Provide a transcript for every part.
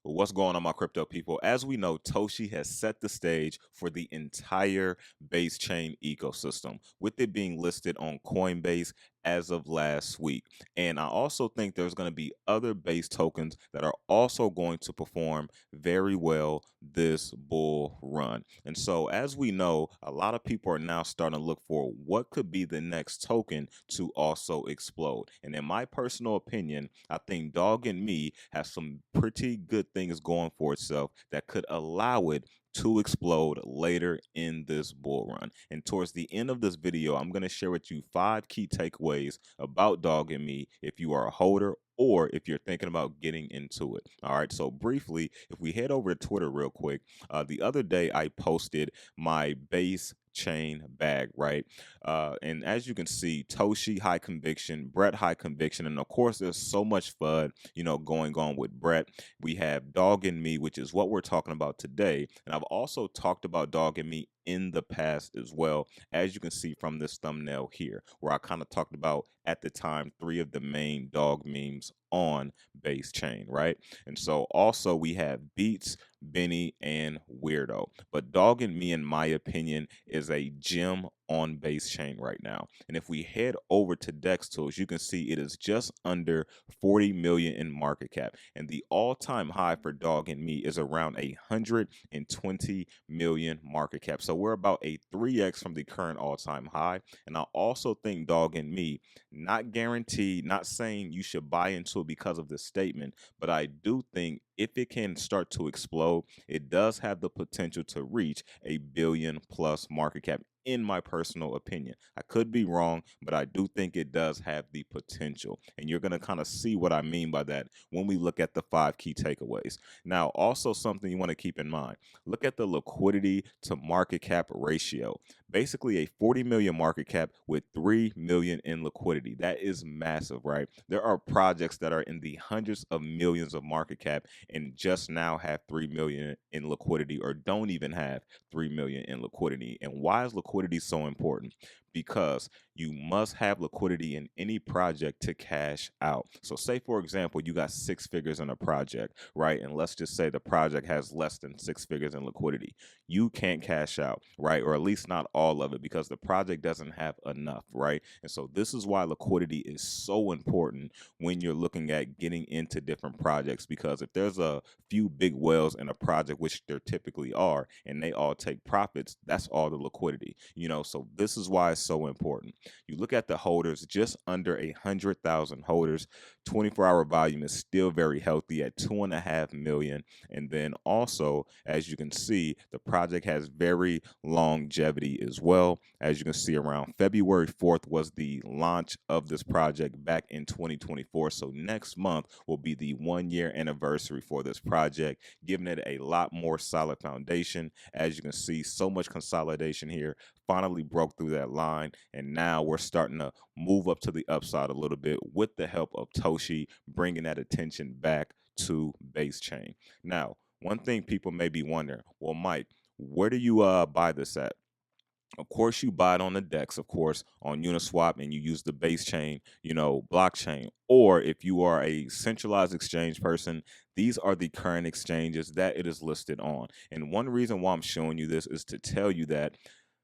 What's going on, my crypto people? As we know, Toshi has set the stage for the entire Basechain ecosystem, with it being listed on Coinbase as of last week. And I also think there's going to be other base tokens that are also going to perform very well this bull run. And so, as we know, a lot of people are now starting to look for what could be the next token to also explode. And in my personal opinion, I think DOGINME has some pretty good things going for itself that could allow it to explode later in this bull run. And towards the end of this video, I'm going to share with you 5 key takeaways about DOGINME if you are a holder or if you're thinking about getting into it. All right, so briefly, if we head over to Twitter real quick, the other day I posted my Basechain bag, right? And as you can see, Toshi high conviction, Brett high conviction, and of course there's so much fun, going on with Brett. We have DOGINME, which is what we're talking about today, and I've also talked about DOGINME in the past as well, as you can see from this thumbnail here, where I kind of talked about at the time 3 of the main dog memes on Basechain, right? And so also we have Beats, Benny, and Weirdo. But DOGINME, in my opinion, is a gem on Basechain right now. And if we head over to DEX Tools, you can see it is just under 40 million in market cap. And the all-time high for DOGINME is around 120 million market cap. So we're about a 3x from the current all-time high. And I also think DOGINME, not guaranteed, not saying you should buy into it because of this statement, but I do think if it can start to explode, it does have the potential to reach a billion plus market cap, in my personal opinion. I could be wrong, but I do think it does have the potential. And you're going to kind of see what I mean by that when we look at the 5 key takeaways. Now, also something you want to keep in mind, look at the liquidity to market cap ratio. Basically a 40 million market cap with 3 million in liquidity. That is massive, right? There are projects that are in the hundreds of millions of market cap and just now have 3 million in liquidity, or don't even have 3 million in liquidity. And why is liquidity so important? Because you must have liquidity in any project to cash out. So say, for example, you got 6 figures in a project, right? And let's just say the project has less than 6 figures in liquidity. You can't cash out, right? Or at least not all of it, because the project doesn't have enough, right? And so this is why liquidity is so important when you're looking at getting into different projects, because if there's a few big whales in a project, which there typically are, and they all take profits, that's all the liquidity, so this is why it's so important. You look at the holders, just under 100,000 holders. 24-hour volume is still very healthy at 2.5 million. And then also, as you can see, the project has very longevity as well. As you can see, around February 4th was the launch of this project back in 2024. So next month will be the 1-year anniversary for this project, giving it a lot more solid foundation. As you can see, so much consolidation here. Finally broke through that line, and now we're starting to move up to the upside a little bit with the help of Toshi, bringing that attention back to Basechain. Now, one thing people may be wondering, well, Mike, where do you buy this at? Of course, you buy it on the DEX, of course, on Uniswap, and you use the Basechain, blockchain. Or if you are a centralized exchange person, these are the current exchanges that it is listed on. And one reason why I'm showing you this is to tell you that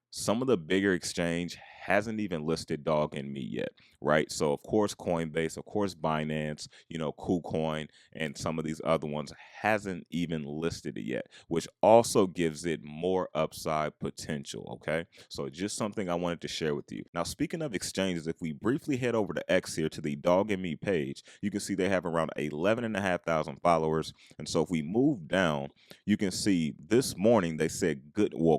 some of the bigger exchange hasn't even listed DOGINME yet, right? So of course Coinbase, of course Binance, KuCoin, and some of these other ones hasn't even listed it yet, which also gives it more upside potential, okay? So just something I wanted to share with you. Now, speaking of exchanges, if we briefly head over to X here to the DOGINME page, you can see they have around 11,500 followers. And so if we move down, you can see this morning they said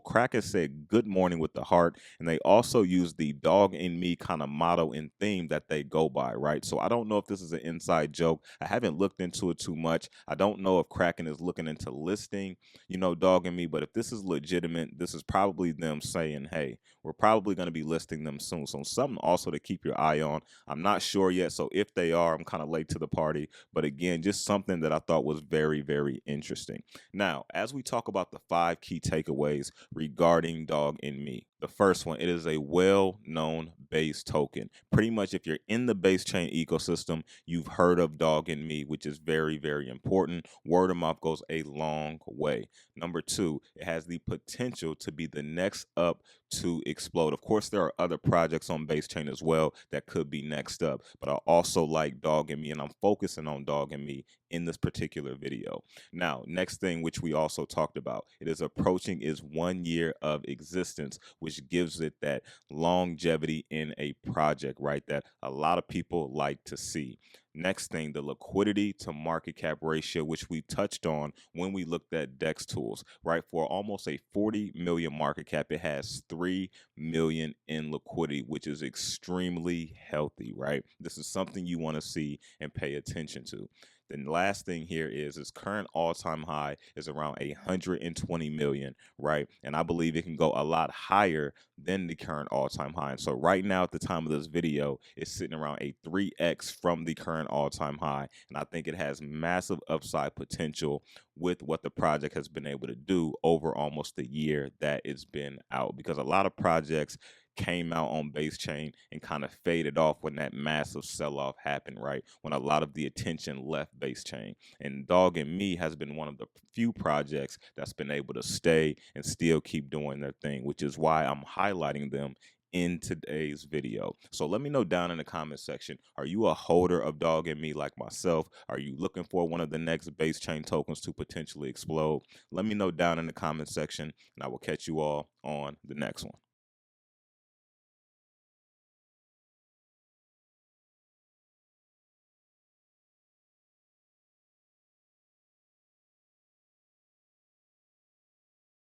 Kraken said good morning with the heart, and they also used the DOGINME kind of motto and theme that they go by, right? So I don't know if this is an inside joke. I haven't looked into it too much. I don't know if Kraken is looking into listing, DOGINME, but if this is legitimate, this is probably them saying, hey, we're probably going to be listing them soon. So something also to keep your eye on. I'm not sure yet, so if they are, I'm kind of late to the party. But again, just something that I thought was very, very interesting. Now, as we talk about the 5 key takeaways regarding DOGINME, The first one, it is a well-known base token. Pretty much if you're in the Basechain ecosystem, you've heard of DOGINME, which is very, very important. Word of mouth goes a long way. Number two, it has the potential to be the next up to explode. Of course, there are other projects on Basechain as well that could be next up, but I also like DOGINME, and I'm focusing on DOGINME in this particular video. Now, next thing which we also talked about, it is approaching its 1 year of existence, which gives it that longevity in a project, right, that a lot of people like to see. Next thing, the liquidity to market cap ratio, which we touched on when we looked at DEX tools, right? For almost a 40 million market cap, it has 3 million in liquidity, which is extremely healthy, right? This is something you want to see and pay attention to. The last thing here is its current all-time high is around 120 million, right? And I believe it can go a lot higher than the current all-time high. And so right now at the time of this video, it's sitting around a 3x from the current all-time high. And I think it has massive upside potential with what the project has been able to do over almost a year that it's been out, because a lot of projects came out on Basechain and kind of faded off when that massive sell-off happened, right? When a lot of the attention left Basechain. And DOGINME has been one of the few projects that's been able to stay and still keep doing their thing, which is why I'm highlighting them in today's video. So let me know down in the comment section, are you a holder of DOGINME like myself? Are you looking for one of the next Basechain tokens to potentially explode? Let me know down in the comment section, and I will catch you all on the next one.